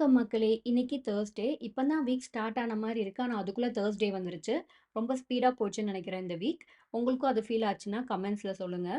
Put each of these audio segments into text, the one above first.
வணக்கம் மக்களே! இன்னைக்கு Thursday. இப்ப தான் வீக் ஸ்டார்ட் ஆன மாரி இருக்கு. ஆனா, அதுக்குள்ள Thursday வந்துருச்சு. ரொம்ப ஸ்பீடா போச்சுன்னு நெனைக்கிறேன் இந்த வீக். உங்களுக்கும் அது ஃபீல் ஆச்சுன்னா கமெண்ட்ஸ்ல சொல்லுங்க.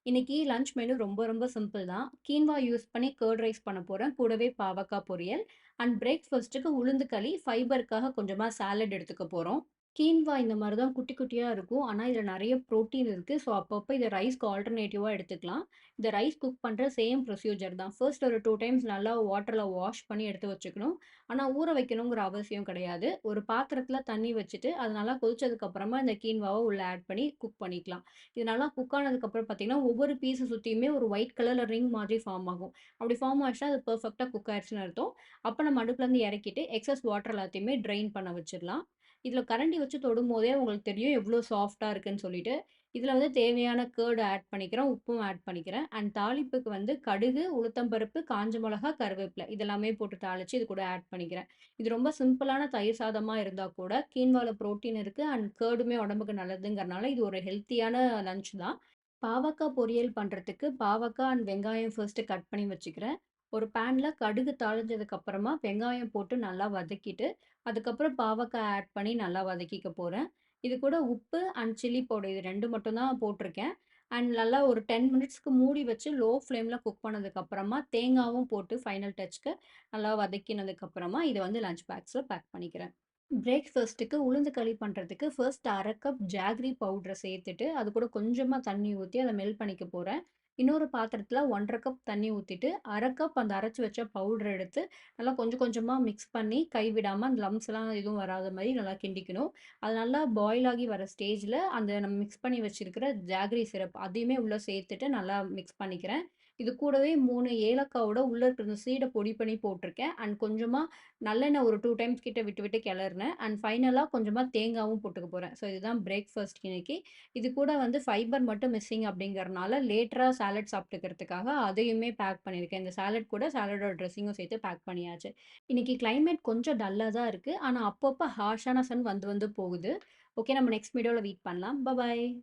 இன்னைக்கு லஞ்ச் மெனு ரொம்ப ரொம்ப சிம்பிள் தான். கீன்வா யூஸ் பண்ணி கர்ட் ரைஸ் பண்ண போறேன். கூடவே பாவக்காய் பொரியல் அண்ட் பிரேக்ஃபாஸ்ட்டுக்கு உளுந்து களி, ஃபைபருக்காக கொஞ்சமா சாலட் எடுத்துக்க போறோம். கீன்வா இந்த மாரி தான் குட்டி குட்டியா இருக்கும். ஆனா, இதுல நெறைய புரோட்டீன் இருக்கு. ஸோ, அப்பப்ப இத ரைஸ்க்கு ஆல்டர்னேட்டிவா எடுத்துக்கலாம். இந்த ரைஸ் குக் பண்ற சேம் ப்ரொசீஜர் தான். ஃபர்ஸ்ட் ஒரு 2 டைம்ஸ் நல்லா வாட்டர்ல வாஷ் பண்ணி எடுத்து வச்சுக்கணும். ஆனா ஊற வைக்கணுங்கிற அவசியம் கிடையாது. ஒரு பாத்திரத்துல தண்ணி வச்சுட்டு, அது நல்லா கொதிச்சதுக்கு அப்புறமா இந்த கீன்வாவ உள்ள ஆட் பண்ணி குக் பண்ணிக்கலாம். இது நல்லா குக் ஆனதுக்கு அப்புறம் பார்த்தீங்கன்னா, ஒவ்வொரு பீஸ சுத்தியுமே ஒரு ஒயிட் கலர்ல ரிங் மாதிரி ஃபார்ம் ஆகும். அப்படி ஃபார்ம் ஆச்சுன்னா, அது பெர்ஃபெக்ட்டா குக் ஆயிடுச்சுன்னு அர்த்தம். அப்ப நம்ம அடுப்புலருந்து இறக்கிட்டு, எக்ஸஸ் வாட்டர் எல்லாத்தையுமே ட்ரெயின் பண்ண வச்சிடலாம். இதுல கரண்டி வச்சு தொடும்போதே உங்களுக்கு தெரியும் எவ்ளோ சாஃப்ட்டா இருக்குன்னு சொல்லிட்டு. இதுல வந்து தேவையான கர்ட் ஆட் பண்ணிக்கிறேன். உப்பும் ஆட் பண்ணிக்கிறேன். அண்ட் தாளிப்புக்கு வந்து கடுகு, உளுத்தம் பருப்பு, காஞ்ச மிளகா, கருவேப்பிலை இதெல்லாமே போட்டு தாளிச்சு இது கூட ஆட் பண்ணிக்கிறேன். இது ரொம்ப சிம்பிளான தயிர் சாதமா இருந்தா கூட, கீன்வால புரோட்டீன் இருக்கு அண்ட் கர்டுமே உடம்புக்கு நல்லதுங்கிறனால இது ஒரு ஹெல்த்தியான லஞ்ச் தான். பாவக்காய் பொரியல் பண்றதுக்கு பாவக்காய் அண்ட் வெங்காயம் ஃபர்ஸ்ட்டு கட் பண்ணி வச்சுக்கிறேன். ஒரு பேன்ல கடுகு தாளிஞ்சதுக்கு அப்புறமா வெங்காயம் போட்டு நல்லா வதக்கிட்டு, அதுக்கப்புறம் பாவக்காய் ஆட் பண்ணி நல்லா வதக்கிக்க போறேன். இது கூட உப்பு அண்ட் சில்லி பவுடர் இது 2 மட்டும் தான் போட்டிருக்கேன். அண்ட் நல்லா ஒரு 10 மினிட்ஸ்க்கு மூடி வச்சு லோ ஃப்ளேம்ல குக் பண்ணதுக்கு அப்புறமா தேங்காவும் போட்டு ஃபைனல் டச்சுக்கு நல்லா வதக்கினதுக்கு அப்புறமா இத வந்து லஞ்ச் பேக்ஸ்ல பேக் பண்ணிக்கிறேன். பிரேக்ஃபாஸ்ட்டுக்கு உளுந்து களி பண்ணுறதுக்கு ஃபர்ஸ்ட் 1/2 கப் ஜாகரி பவுடர சேர்த்துட்டு, அது கூட கொஞ்சமா தண்ணி ஊத்தி அத மெல்ட் பண்ணிக்க போறேன். இன்னொரு பாத்திரத்தில 1 1/2 கப் தண்ணி ஊத்திட்டு, 1/2 கப் அந்த அரைச்சு வச்ச பவுடர எடுத்து, நல்லா கொஞ்சம் கொஞ்சமா மிக்ஸ் பண்ணி கைவிடாம அந்த லம்ப்ஸ்லாம் எதுவும் வராத மாரி நல்லா கிண்டிக்கணும். அது நல்லா பாயில் ஆகி வர ஸ்டேஜ்ல அந்த நம்ம மிக்ஸ் பண்ணி வச்சிருக்கிற ஜாகரி சிரப் அதையுமே உள்ள சேர்த்துட்டு நல்லா மிக்ஸ் பண்ணிக்கிறேன். இது கூடவே 3 ஏலக்காவோட உள்ள இருக்கிற அந்த சீட பொடி பண்ணி போட்டிருக்கேன். அண்ட் கொஞ்சமா நல்லெண்ணெய் ஒரு 2 டைம்ஸ் கிட்ட விட்டு விட்டு கிளறுனேன். அண்ட் ஃபைனலா கொஞ்சமா தேங்காவும் போட்டுக்க போறேன். ஸோ இதுதான் பிரேக்ஃபாஸ்ட் இன்னைக்கு. இது கூட வந்து ஃபைபர் மட்டும் மிஸ்ஸிங் அப்படிங்கிறனால லேட்டரா சாலட் சாப்பிட்டுக்கிறதுக்காக அதையுமே பேக் பண்ணியிருக்கேன். இந்த சாலட் கூட சாலடோட ட்ரெஸ்ஸிங்கும் சேர்த்து பேக் பண்ணியாச்சு. இன்னைக்கு கிளைமேட் கொஞ்சம் டல்லா தான் இருக்கு. ஆனா அப்பப்ப ஹார்ஷான சன் வந்து வந்து போகுது. ஓகே நம்ம நெக்ஸ்ட் வீடியோல மீட் பண்ணலாம். பாய்.